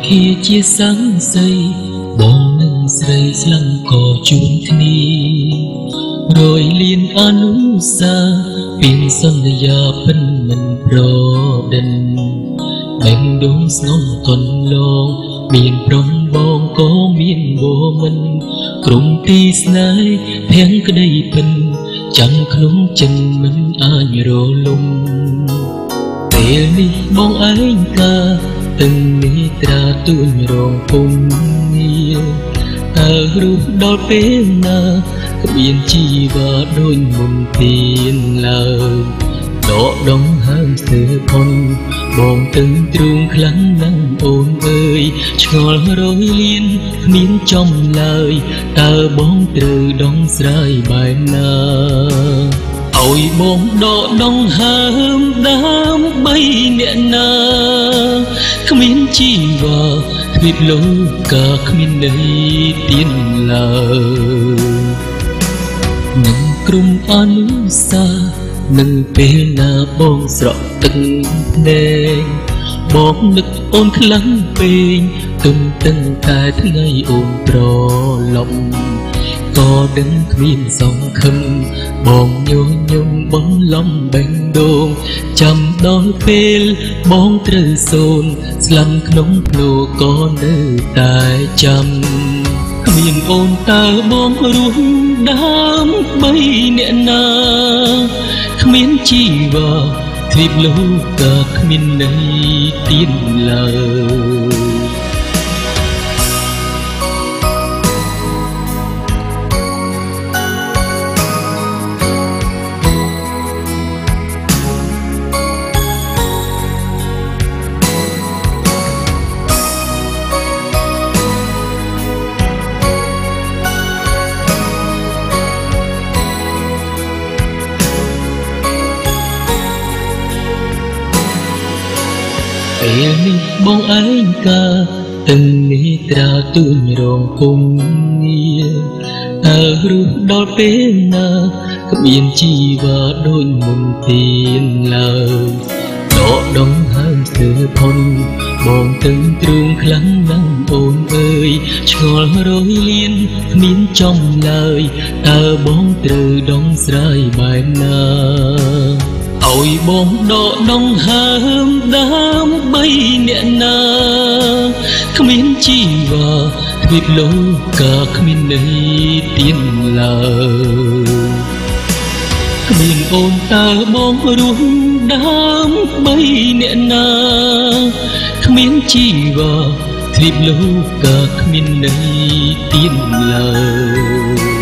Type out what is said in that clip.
ធាជាសង្ស័យបងនឹងស្រីស្លាំងក៏ជួនគ្នារយលៀនអនុសាពីសន្យាពិនមិនប្រដិនបែងដងស្នំតនលងមានប្រំបងក៏មានបោមិនក្រុមទីស្នេហ៍ភាំងក្តីពិនចាំក្នុងចិនមិនអាចរលំពេលនេះបងឯងកាទាំងនេះត្រាទួញរងពុំងារតើរូបដល់ពេលណាគ្មានជីវាដូចមុនទៀនឡើយដកដងហើមស្ទើរផុនបងទាំងទ្រូងខ្លាំងណាស់អូនអើយឆ្ងល់រយលៀនគ្មានចំឡើយតើបងត្រូវដងស្រ័យបែបណាឲ្យបងដកដងហើមដើម្បីអ្នកណាគ្មានជីវាទ្វីបលោកកាគ្មានន័យទៀនឡើយនឹងក្រុមអនុសានឹងពេលណាបងស្រក់ទឹកភ្នែកបងនឹកអូនខ្លាំងពេកទុំតឹងតែថ្ងៃអូនប្រឡំក៏ដឹងគ្មានសង្ឃឹមបងញញឹមបងលំបេងដូងចាំដល់ពេលបងត្រូវសូនស្លាំងក្នុងភ្នូក៏នៅតែចាំគ្មានអូនតើបងរស់ដើម្បីអ្នកណាគ្មានជីវាទ្វីបលោកក៏គ្មានន័យទៀនឡើយពេលនេះបងឯងកាទាំងនេះត្រាទួញរងពុំងារតើរូបដល់ពេលណាគ្មានជីវាដូចមុនទៀនឡើយដកដងហើមស្ទើរផុនបងទាំងទ្រូងខ្លាំងណាស់អូនអើយឆ្ងល់រយលៀនគ្មានចំឡើយតើបងត្រូវដងស្រ័យបែបណាឲ្យបងដកដងហើមដើម្បីអ្នកណាគ្មានជីវាទ្វីបលោកក៏គ្មានន័យទៀនឡើយគ្មានអូនតើបងរស់ដើម្បីអ្នកណាគ្មានជីវាទ្វីបលោកក៏គ្មានន័យទៀនឡើយ